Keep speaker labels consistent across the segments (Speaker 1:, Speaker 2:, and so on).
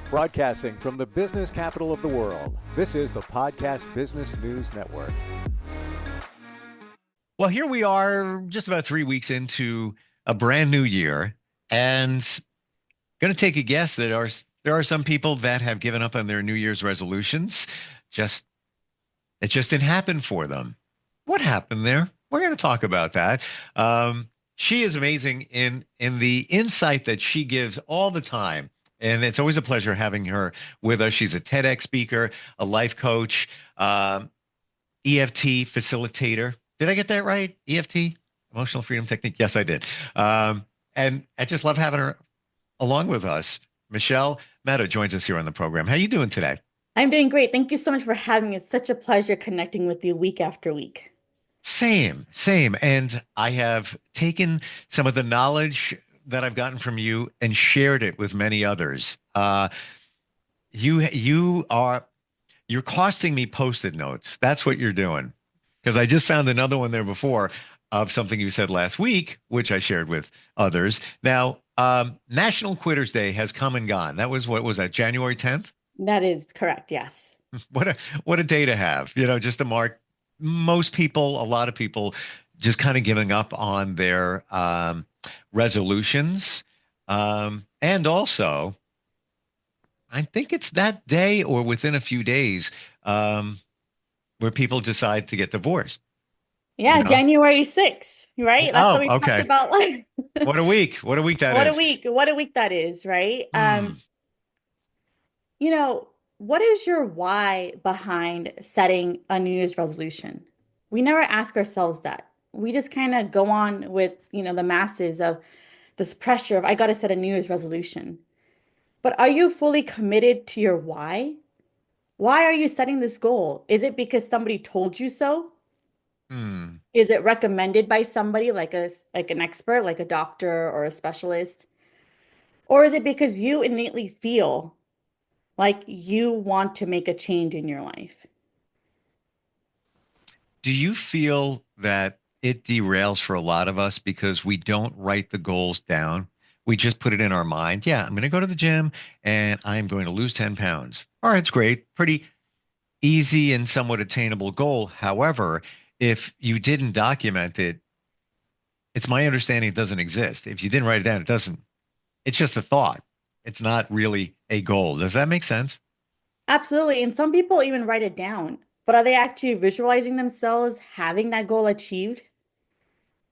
Speaker 1: Broadcasting from the business capital of the world, this is the Podcast Business News Network.
Speaker 2: Well, here we are just about 3 weeks into a brand new year, and going to take a guess that there are some people that have given up on their New Year's resolutions. Just it just didn't happen for them. What happened there? We're going to talk about that. She is amazing in the insight that she gives all the time. And it's always a pleasure having her with us. She's a TEDx speaker, a life coach, EFT facilitator. Did I get that right? EFT, emotional freedom technique. Yes, I did. And I just love having her along with us. Michelle Mehta joins us here on the program. How you doing today?
Speaker 3: I'm doing great. Thank you so much for having me. It's such a pleasure connecting with you week after week.
Speaker 2: Same. And I have taken some of the knowledge that I've gotten from you and shared it with many others. You're costing me Post-it notes. That's what you're doing. Because I just found another one there before of something you said last week, which I shared with others. Now, National Quitters Day has come and gone. That was, what was that, January 10th?
Speaker 3: That is correct. Yes.
Speaker 2: What a day to have, just to mark most people, a lot of people just kind of giving up on their resolutions. And also, I think it's that day or within a few days where people decide to get divorced.
Speaker 3: Yeah, January 6th, right? That's what we
Speaker 2: okay.
Speaker 3: talked about.
Speaker 2: What a week. What a week that is.
Speaker 3: What a week that is, right? What is your why behind setting a New Year's resolution? We never ask ourselves that. We just kind of go on with, the masses of this pressure of, I got to set a New Year's resolution. But are you fully committed to your why? Why are you setting this goal? Is it because somebody told you so? Is it recommended by somebody like an expert, like a doctor or a specialist? Or is it because you innately feel like you want to make a change in your life?
Speaker 2: Do you feel that it derails for a lot of us because we don't write the goals down? We just put it in our mind. Yeah, I'm going to go to the gym and I'm going to lose 10 pounds. All right, it's great. Pretty easy and somewhat attainable goal. However, if you didn't document it, it's my understanding it doesn't exist. If you didn't write it down, it doesn't. It's just a thought. It's not really a goal. Does that make sense?
Speaker 3: Absolutely. And some people even write it down, but are they actually visualizing themselves having that goal achieved?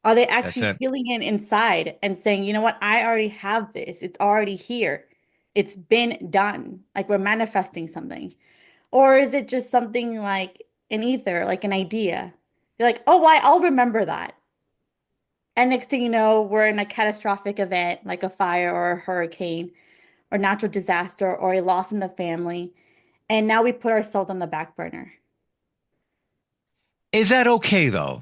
Speaker 3: Are they
Speaker 2: That's
Speaker 3: actually
Speaker 2: it.
Speaker 3: feeling it inside and saying, you know what, I already have this. It's already here. It's been done. Like we're manifesting something. Or is it just something like an ether, like an idea? You're like, oh, why? I'll remember that. And next thing you know, we're in a catastrophic event like a fire or a hurricane or natural disaster or a loss in the family. And now we put ourselves on the back burner.
Speaker 2: Is that okay though?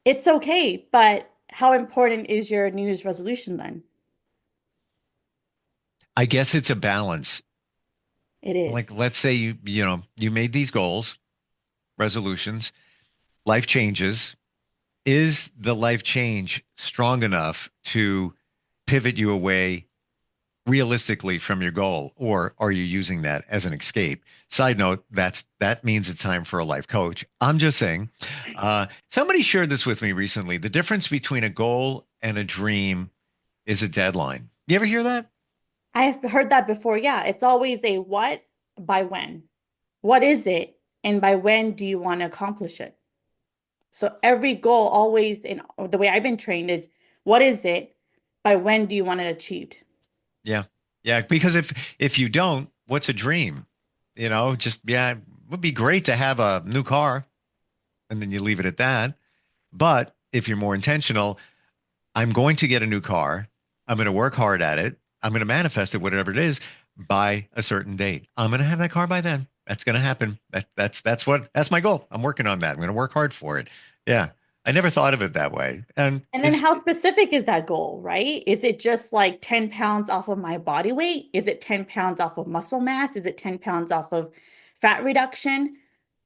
Speaker 3: It's okay, but how important is your New Year's resolution then?
Speaker 2: I guess it's a balance.
Speaker 3: It
Speaker 2: Like
Speaker 3: is.
Speaker 2: let's say you made these goals, resolutions, life changes. Is the life change strong enough to pivot you away realistically from your goal, or are you using that as an escape? Side note, that means it's time for a life coach. I'm just saying. Somebody shared this with me recently. The difference between a goal and a dream is a deadline. You ever hear that?
Speaker 3: I've heard that before. Yeah, it's always a what by when. What is it? And by when do you want to accomplish it? So every goal always in the way I've been trained is what is it? By when do you want it achieved?
Speaker 2: Yeah. Yeah. Because if you don't, what's a dream? Just it would be great to have a new car and then you leave it at that. But if you're more intentional, I'm going to get a new car. I'm going to work hard at it. I'm going to manifest it, whatever it is, by a certain date. I'm going to have that car by then. That's going to happen. That's my goal. I'm working on that. I'm going to work hard for it. Yeah. I never thought of it that way. And
Speaker 3: And then
Speaker 2: is
Speaker 3: how specific is that goal, right? Is it just like 10 pounds off of my body weight? Is it 10 pounds off of muscle mass? Is it 10 pounds off of fat reduction?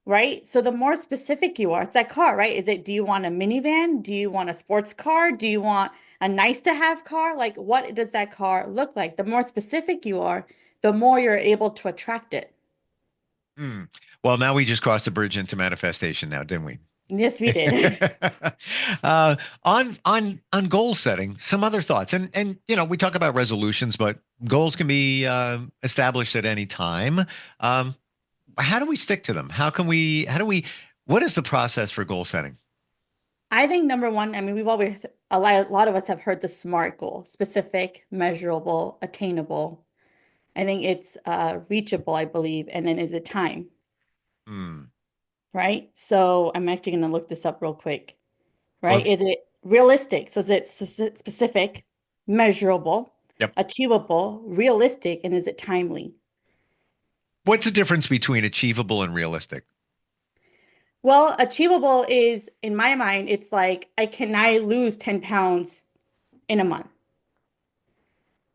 Speaker 3: right? So the more specific you are, it's that car, right? Do you want a minivan? Do you want a sports car? Do you want a nice to have car? Like, what does that car look like? The more specific you are, the more you're able to attract it.
Speaker 2: Hmm. Well, now we just crossed the bridge into manifestation now, didn't we?
Speaker 3: Yes, we did.
Speaker 2: On goal setting, some other thoughts, and we talk about resolutions, but goals can be established at any time. Um, how do we stick to them? How do we? What is the process for goal setting?
Speaker 3: I think number one, I mean, we've always, a lot of us have heard the SMART goal, specific, measurable, attainable. I think it's reachable, I believe. And then is it time,
Speaker 2: Hmm.
Speaker 3: right? So I'm actually going to look this up real quick, right?
Speaker 2: Well,
Speaker 3: Is it realistic? So is it specific, measurable,
Speaker 2: yep.
Speaker 3: achievable, realistic, and is it timely?
Speaker 2: What's the difference between achievable and realistic?
Speaker 3: Well, achievable is, in my mind, it's like, can I lose 10 pounds in a month?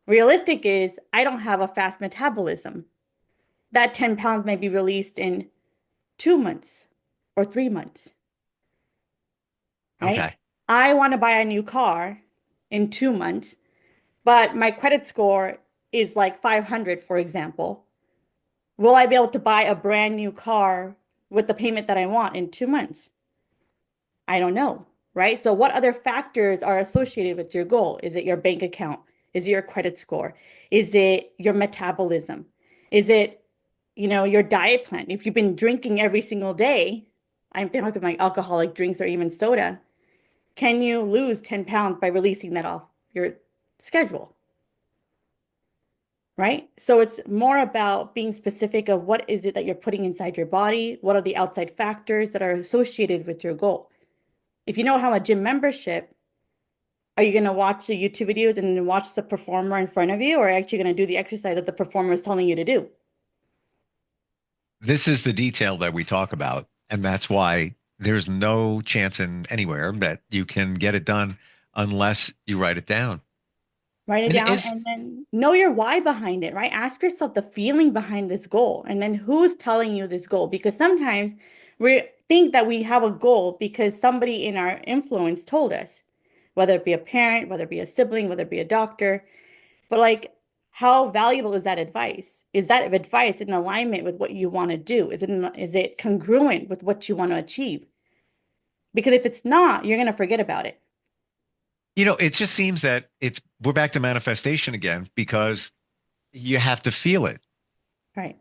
Speaker 3: Realistic is, I don't have a fast metabolism. That 10 pounds may be released in 2 months or 3 months, right?
Speaker 2: Okay.
Speaker 3: I want to buy a new car in 2 months, but my credit score is like 500, for example. Will I be able to buy a brand new car with the payment that I want in 2 months? I don't know, right? So, what other factors are associated with your goal? Is it your bank account? Is it your credit score? Is it your metabolism? Is it, your diet plan? If you've been drinking every single day, I'm thinking of like alcoholic drinks or even soda, can you lose 10 pounds by releasing that off your schedule? Right? So it's more about being specific of what is it that you're putting inside your body? What are the outside factors that are associated with your goal? If you don't have a gym membership, are you going to watch the YouTube videos and then watch the performer in front of you, or are you actually going to do the exercise that the performer is telling you to do?
Speaker 2: This is the detail that we talk about, and that's why there's no chance in anywhere that you can get it done unless you write it down.
Speaker 3: Write it
Speaker 2: And
Speaker 3: down
Speaker 2: is
Speaker 3: and then know your why behind it, right? Ask yourself the feeling behind this goal and then who's telling you this goal? Because sometimes we think that we have a goal because somebody in our influence told us, whether it be a parent, whether it be a sibling, whether it be a doctor. But like, how valuable is that advice? Is that advice in alignment with what you want to do? Is it congruent with what you want to achieve? Because if it's not, you're going to forget about it.
Speaker 2: it just seems that we're back to manifestation again because you have to feel it.
Speaker 3: Right.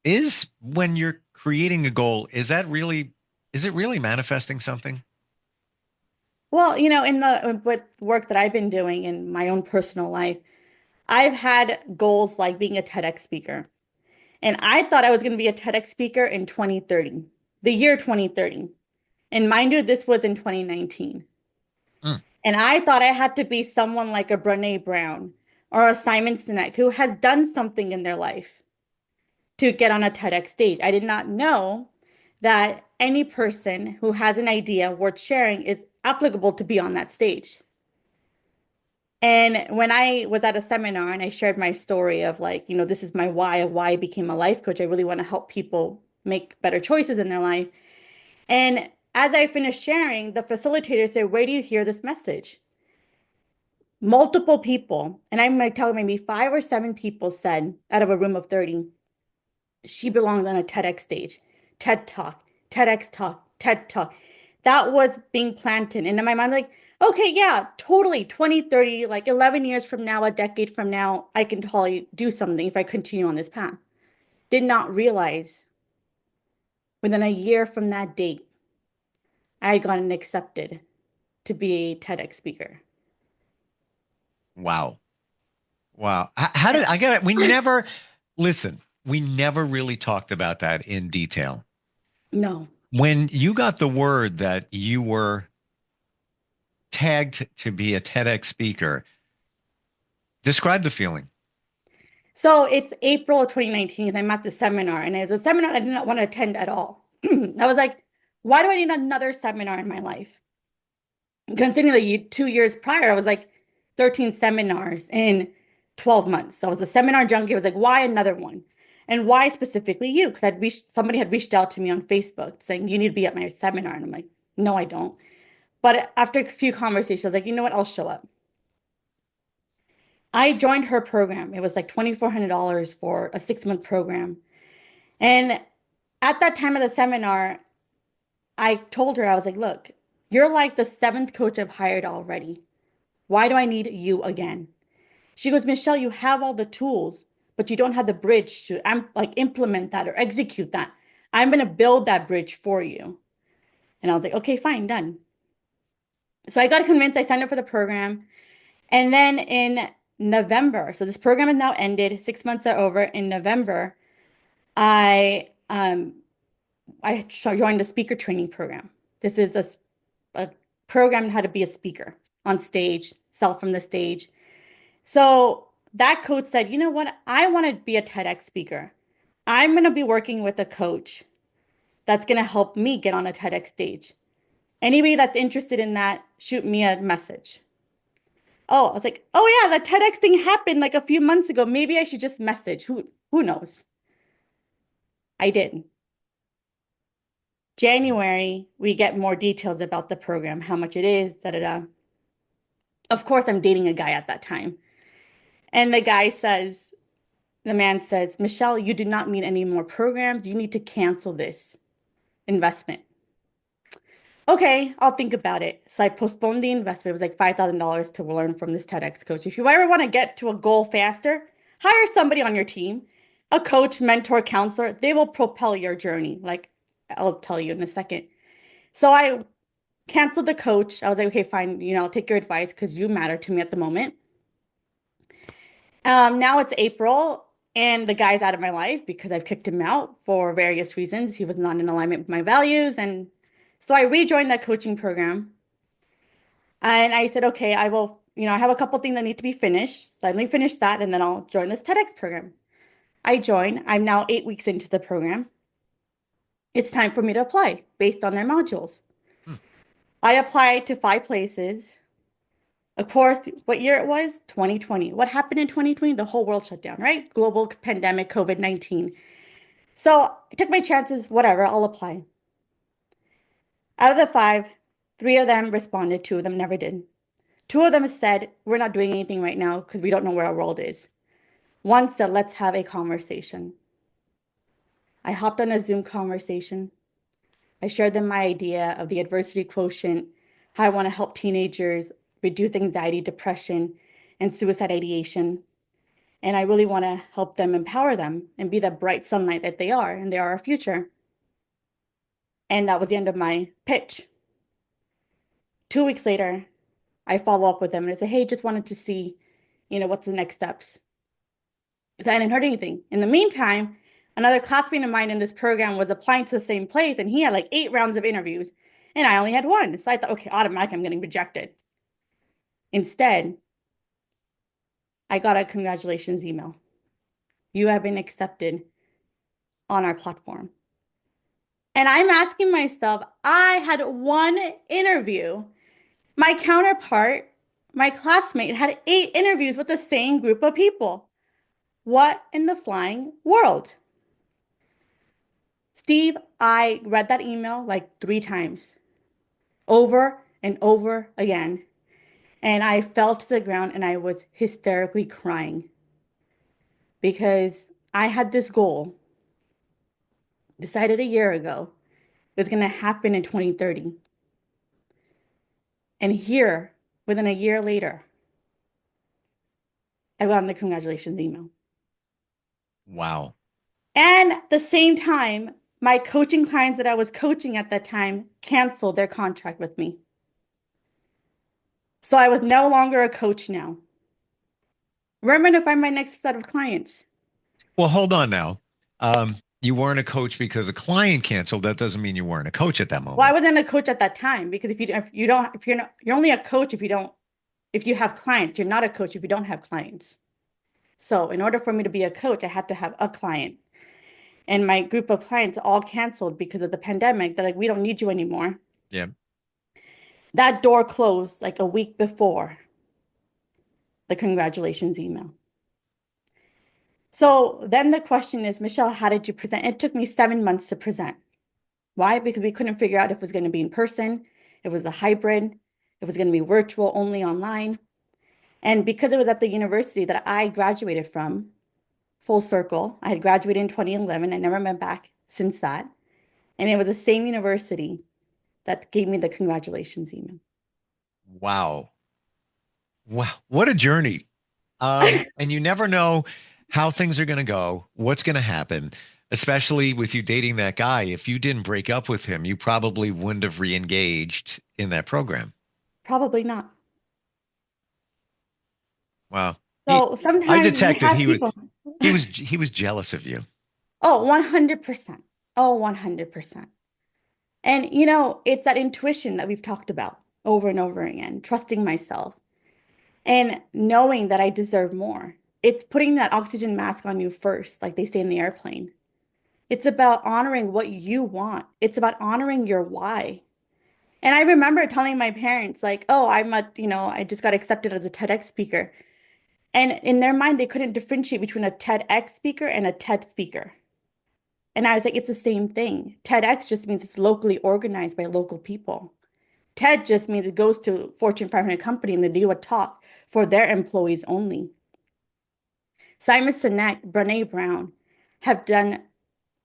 Speaker 2: Is when you're creating a goal, is it really manifesting something?
Speaker 3: Well, in the with work that I've been doing in my own personal life, I've had goals like being a TEDx speaker. And I thought I was going to be a TEDx speaker in 2030, the year 2030. And mind you, this was in 2019.
Speaker 2: Hmm.
Speaker 3: And I thought I had to be someone like a Brene Brown or a Simon Sinek who has done something in their life to get on a TEDx stage. I did not know that any person who has an idea worth sharing is applicable to be on that stage. And when I was at a seminar and I shared my story of like, this is my why of why I became a life coach. I really want to help people make better choices in their life. And as I finished sharing, the facilitator said, "Where do you hear this message?" Multiple people, and I'm going to tell maybe 5 or 7 people said out of a room of 30, she belongs on a TEDx stage, TED Talk, TEDx Talk, TED Talk. That was being planted. And in my mind, like, okay, yeah, totally. 20, 30, like 11 years from now, a decade from now, I can totally do something if I continue on this path. Did not realize within a year from that date, I had gotten accepted to be a TEDx speaker.
Speaker 2: Wow. Wow. How did I get it? We never really talked about that in detail.
Speaker 3: No.
Speaker 2: When you got the word that you were tagged to be a TEDx speaker, describe the feeling.
Speaker 3: So it's April of 2019. I'm at the seminar, and it was a seminar I did not want to attend at all. I was like, why do I need another seminar in my life? Considering the 2 years prior, I was like 13 seminars in 12 months. So I was a seminar junkie. I was like, why another one? And why specifically you? Because somebody had reached out to me on Facebook saying, you need to be at my seminar. And I'm like, no, I don't. But after a few conversations, I was like, you know what? I'll show up. I joined her program. It was like $2,400 for a 6-month program. And at that time of the seminar, I told her, I was like, look, you're like the 7th coach I've hired already. Why do I need you again? She goes, Michelle, you have all the tools, but you don't have the bridge to like implement that or execute that. I'm going to build that bridge for you. And I was like, okay, fine, done. So I got convinced. I signed up for the program. And then in November, so this program has now ended, 6 months are over. In November, I joined a speaker training program. This is a program on how to be a speaker on stage, sell from the stage. So that coach said, you know what? I want to be a TEDx speaker. I'm going to be working with a coach that's going to help me get on a TEDx stage. Anybody that's interested in that, shoot me a message. Oh, I was like, oh yeah, the TEDx thing happened like a few months ago. Maybe I should just message. Who knows? I did. January, we get more details about the program, how much it is, da da da. Of course, I'm dating a guy at that time. And the man says, Michelle, you do not need any more programs. You need to cancel this investment. Okay, I'll think about it. So I postponed the investment. It was like $5,000 to learn from this TEDx coach. If you ever want to get to a goal faster, hire somebody on your team, a coach, mentor, counselor. They will propel your journey. Like I'll tell you in a second. So I canceled the coach. I was like, okay, fine. I'll take your advice because you matter to me at the moment. Now it's April and the guy's out of my life because I've kicked him out for various reasons. He was not in alignment with my values. And so I rejoined that coaching program. And I said, okay, I will, I have a couple things that need to be finished. So let me finish that and then I'll join this TEDx program. I join. I'm now 8 weeks into the program. It's time for me to apply based on their modules.
Speaker 2: Hmm.
Speaker 3: I applied to 5 places. Of course, what year it was? 2020. What happened in 2020? The whole world shut down, right? Global pandemic, COVID-19. So I took my chances, whatever, I'll apply. Out of the 5, 3 of them responded, 2 of them never did. 2 of them said, we're not doing anything right now because we don't know where our world is. One said, let's have a conversation. I hopped on a Zoom conversation. I shared them my idea of the adversity quotient, how I want to help teenagers reduce anxiety, depression, and suicide ideation. And I really want to help them, empower them, and be the bright sunlight that they are, and they are our future. And that was the end of my pitch. 2 weeks later, I follow up with them and I say, hey, just wanted to see, what's the next steps? Because I didn't heard anything. In the meantime, another classmate of mine in this program was applying to the same place, and he had like 8 rounds of interviews, and I only had 1. So I thought, okay, automatically I'm getting rejected. Instead, I got a congratulations email. You have been accepted on our platform. And I'm asking myself, I had 1 interview. My counterpart, my classmate, had 8 interviews with the same group of people. What in the flying world? Steve, I read that email like 3 times, over and over again. And I fell to the ground and I was hysterically crying because I had this goal decided a year ago it was going to happen in 2030. And here, within a year later, I got the congratulations email.
Speaker 2: Wow.
Speaker 3: And at the same time, my coaching clients that I was coaching at that time canceled their contract with me. So I was no longer a coach now. Where am I going to find my next set of clients?
Speaker 2: Well, hold on now. You weren't a coach because a client canceled. That doesn't mean you weren't a coach at that
Speaker 3: Well, I
Speaker 2: moment.
Speaker 3: wasn't a coach at that time because you're only a coach if you have clients. You're not a coach if you don't have clients. So in order for me to be a coach, I had to have a client. And my group of clients all canceled because of the pandemic. They're like, we don't need you anymore.
Speaker 2: Yeah.
Speaker 3: That door closed like a week before the congratulations email. So then the question is, Michelle, how did you present? It took me 7 months to present. Why? Because we couldn't figure out if it was going to be in person, if it was a hybrid, if it was going to be virtual only online. And because it was at the university that I graduated from, full circle, I had graduated in 2011. I never went back since that. And it was the same university that gave me the congratulations email.
Speaker 2: Wow. Wow. What a journey. And you never know how things are going to go, what's going to happen, especially with you dating that guy. If you didn't break up with him, you probably wouldn't have re-engaged in that program.
Speaker 3: Probably not.
Speaker 2: Wow.
Speaker 3: So
Speaker 2: I
Speaker 3: sometimes we
Speaker 2: detected
Speaker 3: have people.
Speaker 2: he was jealous of you.
Speaker 3: Oh, 100%. Oh, 100%. And it's that intuition that we've talked about over and over again, trusting myself and knowing that I deserve more. It's putting that oxygen mask on you first, like they say in the airplane. It's about honoring what you want. It's about honoring your why. And I remember telling my parents, like, oh, I just got accepted as a TEDx speaker. And in their mind, they couldn't differentiate between a TEDx speaker and a TED speaker. And I was like, it's the same thing. TEDx just means it's locally organized by local people. TED just means it goes to Fortune 500 company and they do a talk for their employees only. Simon Sinek, Brene Brown have done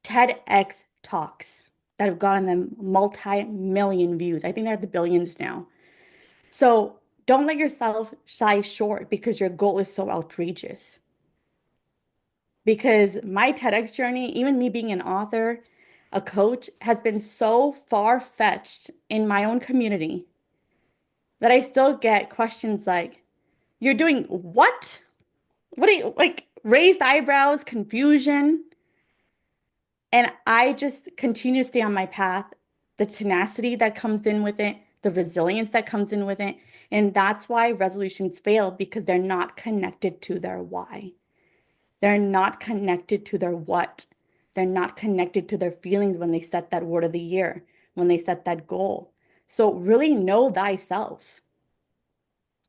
Speaker 3: TEDx talks that have gotten them multi-million views. I think they're at the billions now. So don't let yourself shy short because your goal is so outrageous. Because my TEDx journey, even me being an author, a coach, has been so far-fetched in my own community that I still get questions like, you're doing what? What are you like? Raised eyebrows, confusion. And I just continue to stay on my path, the tenacity that comes in with it, the resilience that comes in with it. And that's why resolutions fail because they're not connected to their why. They're not connected to their what. They're not connected to their feelings when they set that word of the year, when they set that goal. So really know thyself.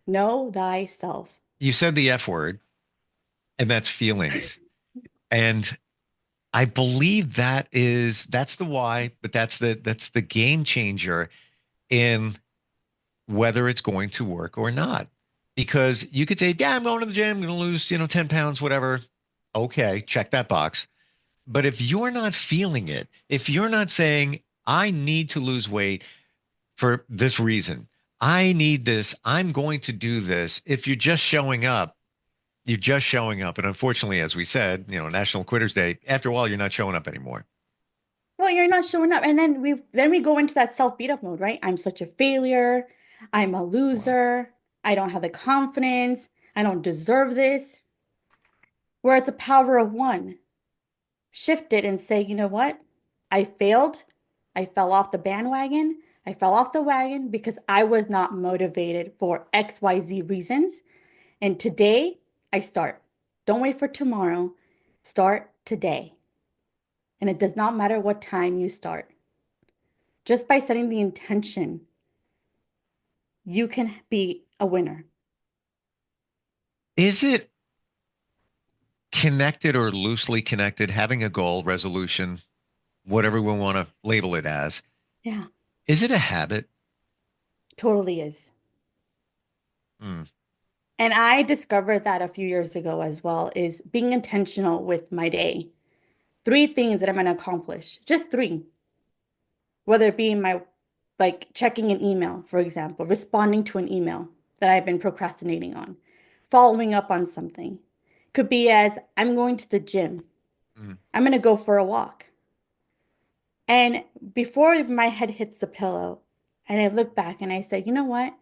Speaker 3: Know thyself.
Speaker 2: You said the F word, and that's feelings. And I believe that's the why, but that's the game changer in whether it's going to work or not. Because you could say, yeah, I'm going to the gym, I'm going to lose, 10 pounds, whatever. Okay, check that box. But if you're not feeling it, if you're not saying, I need to lose weight for this reason, I need this, I'm going to do this. If you're just showing up, you're just showing up. And unfortunately, as we said, National Quitters Day, after a while, you're not showing up anymore.
Speaker 3: Well, you're not showing up. And then we go into that self-beat up mode, right? I'm such a failure. I'm a
Speaker 2: Wow.
Speaker 3: loser. I don't have the confidence. I don't deserve this. Where it's a power of one. Shift it and say, you know what? I failed. I fell off the bandwagon. I fell off the wagon because I was not motivated for XYZ reasons. And today I start. Don't wait for tomorrow. Start today. And it does not matter what time you start. Just by setting the intention, you can be a winner.
Speaker 2: Is it connected or loosely connected, having a goal, resolution, whatever we want to label it as?
Speaker 3: Yeah,
Speaker 2: Is it a habit?
Speaker 3: totally is.
Speaker 2: Hmm.
Speaker 3: And I discovered that a few years ago as well, is being intentional with my day. Three things that I'm going to accomplish, just three, whether it be my, like checking an email, for example, responding to an email that I've been procrastinating on, following up on something. Could be as I'm going to the gym,
Speaker 2: Hmm.
Speaker 3: I'm going to go for a walk. And before my head hits the pillow, and I look back and I say, you know what?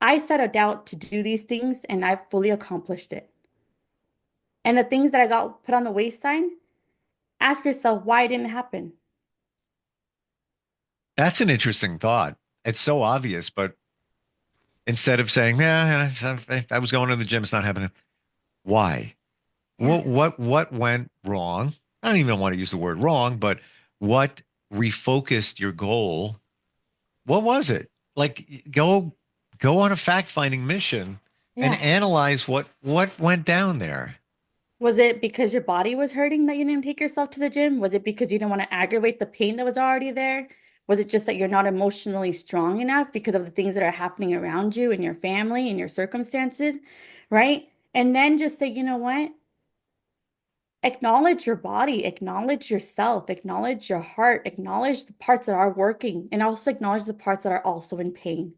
Speaker 3: I set a doubt to do these things and I've fully accomplished it. And the things that I got put on the wayside, ask yourself why it didn't happen.
Speaker 2: That's an interesting thought. It's so obvious, but instead of saying, yeah, I was going to the gym, it's not happening. Why?
Speaker 3: Yeah.
Speaker 2: What went wrong? I don't even want to use the word wrong, but what refocused your goal? What was it? Like go on a fact-finding mission and
Speaker 3: Yeah.
Speaker 2: analyze what went down there.
Speaker 3: Was it because your body was hurting that you didn't take yourself to the gym? Was it because you didn't want to aggravate the pain that was already there? Was it just that you're not emotionally strong enough because of the things that are happening around you and your family and your circumstances, right? And then just say, you know what? Acknowledge your body, acknowledge yourself, acknowledge your heart, acknowledge the parts that are working, and also acknowledge the parts that are also in pain.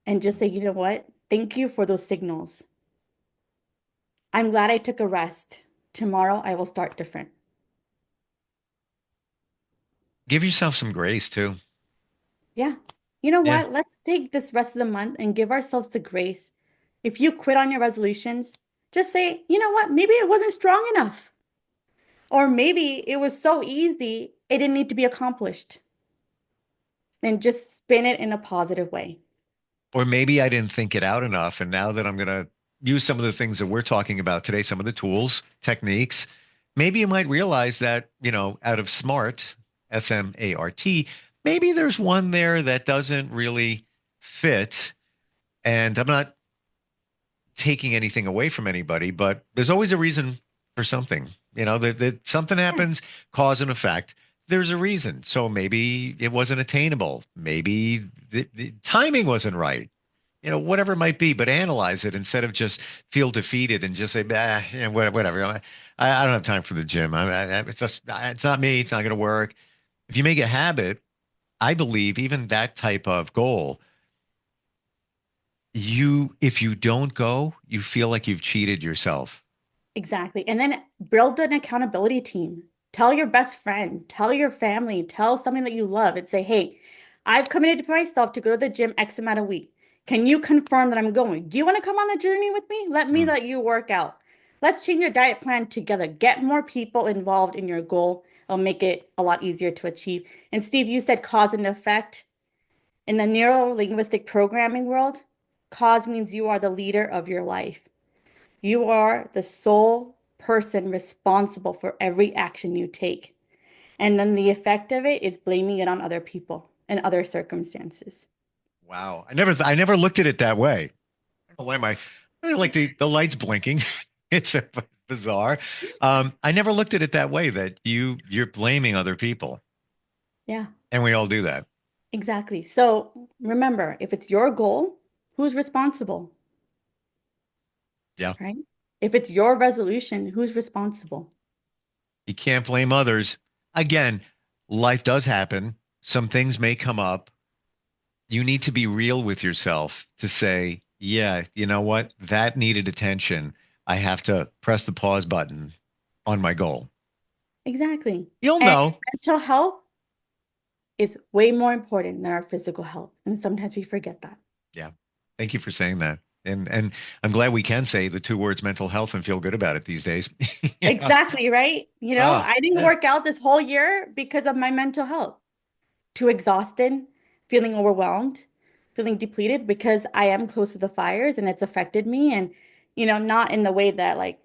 Speaker 3: And just say, you know what? Thank you for those signals. I'm glad I took a rest. Tomorrow I will start different.
Speaker 2: Give yourself some grace too.
Speaker 3: Yeah. You know
Speaker 2: Yeah.
Speaker 3: what? Let's take this rest of the month and give ourselves the grace. If you quit on your resolutions, just say, you know what? Maybe it wasn't strong enough. Or maybe it was so easy, it didn't need to be accomplished. And just spin it in a positive way.
Speaker 2: Or maybe I didn't think it out enough. And now that I'm going to use some of the things that we're talking about today, some of the tools, techniques, maybe you might realize that, out of SMART, SMART, maybe there's one there that doesn't really fit. And I'm not taking anything away from anybody, but there's always a reason for something. That something
Speaker 3: Yeah,
Speaker 2: happens, cause and effect. There's a reason. So maybe it wasn't attainable. Maybe the timing wasn't right. Whatever it might be, but analyze it instead of just feel defeated and just say, bah, yeah, whatever. I don't have time for the gym. It's not me. It's not going to work. If you make a habit, I believe even that type of goal, if you don't go, you feel like you've cheated yourself.
Speaker 3: exactly. And then build an accountability team. Tell your best friend, tell your family, tell something that you love and say, hey, I've committed to myself to go to the gym X amount a week. Can you confirm that I'm going? Do you want to come on the journey with me? Let me
Speaker 2: Mm.
Speaker 3: let you work out. Let's change your diet plan together. Get more people involved in your goal. It'll make it a lot easier to achieve. And Steve, you said cause and effect. In the neuro-linguistic programming world, cause means you are the leader of your life. You are the sole person responsible for every action you take. And then the effect of it is blaming it on other people and other circumstances.
Speaker 2: Wow. I never looked at it that way. I don't know why I like the lights blinking. It's bizarre. I never looked at it that way that you're blaming other people.
Speaker 3: Yeah,
Speaker 2: And we all do that.
Speaker 3: exactly. So remember, if it's your goal, who's responsible,
Speaker 2: Yeah.
Speaker 3: right? If it's your resolution, who's responsible?
Speaker 2: You can't blame others. Again, life does happen. Some things may come up. You need to be real with yourself to say, yeah, you know what? That needed attention. I have to press the pause button on my goal.
Speaker 3: Exactly.
Speaker 2: You'll
Speaker 3: And
Speaker 2: know.
Speaker 3: mental health is way more important than our physical health. And sometimes we forget that.
Speaker 2: Yeah. Thank you for saying that. And I'm glad we can say the two words mental health and feel good about it these days. Yeah.
Speaker 3: Exactly, right?
Speaker 2: Oh,
Speaker 3: I didn't
Speaker 2: yeah.
Speaker 3: work out this whole year because of my mental health. Too exhausted, feeling overwhelmed, feeling depleted because I am close to the fires and it's affected me. And, not in the way that like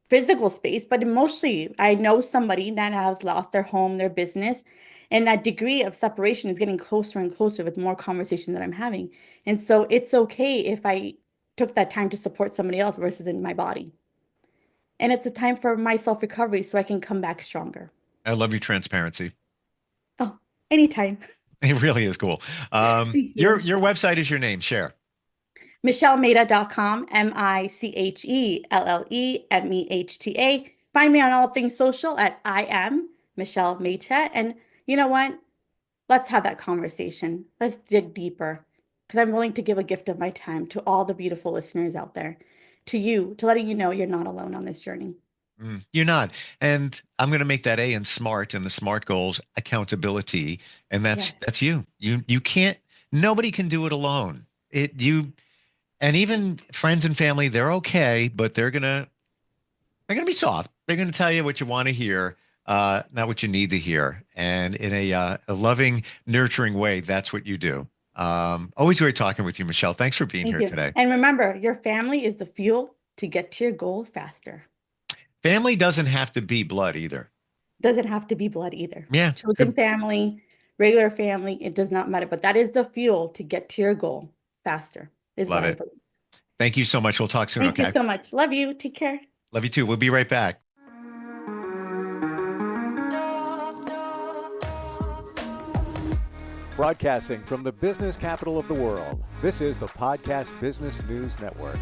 Speaker 3: physical space, but emotionally, I know somebody that has lost their home, their business, and that degree of separation is getting closer and closer with more conversations that I'm having. And so it's okay if I took that time to support somebody else versus in my body. And it's a time for my self-recovery so I can come back stronger.
Speaker 2: I love your transparency.
Speaker 3: Oh, anytime.
Speaker 2: It really is cool.
Speaker 3: Thank
Speaker 2: Your
Speaker 3: you.
Speaker 2: your website is your name. Share.
Speaker 3: MichelleMehta.com, MichelleMehta. Find me on all things social at I am Michelle Mehta. And you know what? Let's have that conversation. Let's dig deeper because I'm willing to give a gift of my time to all the beautiful listeners out there, to you, to letting you know you're not alone on this journey.
Speaker 2: You're not. And I'm going to make that A in SMART and the SMART goals accountability. And that's
Speaker 3: Yes.
Speaker 2: that's you. You can't. Nobody can do it alone. It you and even friends and family, they're okay, but they're gonna be soft. They're gonna tell you what you want to hear, not what you need to hear. And in a loving, nurturing way, that's what you do. Always great talking with you, Michelle. Thanks for being
Speaker 3: Thank
Speaker 2: here
Speaker 3: you.
Speaker 2: today.
Speaker 3: And remember, your family is the fuel to get to your goal faster.
Speaker 2: Family doesn't have to be blood either.
Speaker 3: Doesn't have to be blood either.
Speaker 2: Yeah,
Speaker 3: Chosen
Speaker 2: good.
Speaker 3: family, regular family, it does not matter. But that is the fuel to get to your goal faster, is
Speaker 2: Love
Speaker 3: what I
Speaker 2: it.
Speaker 3: believe.
Speaker 2: Thank you so much. We'll talk soon,
Speaker 3: Thank you
Speaker 2: okay?
Speaker 3: so much. Love you. Take care.
Speaker 2: Love you too. We'll be right back.
Speaker 1: Broadcasting from the business capital of the world, this is the Podcast Business News Network.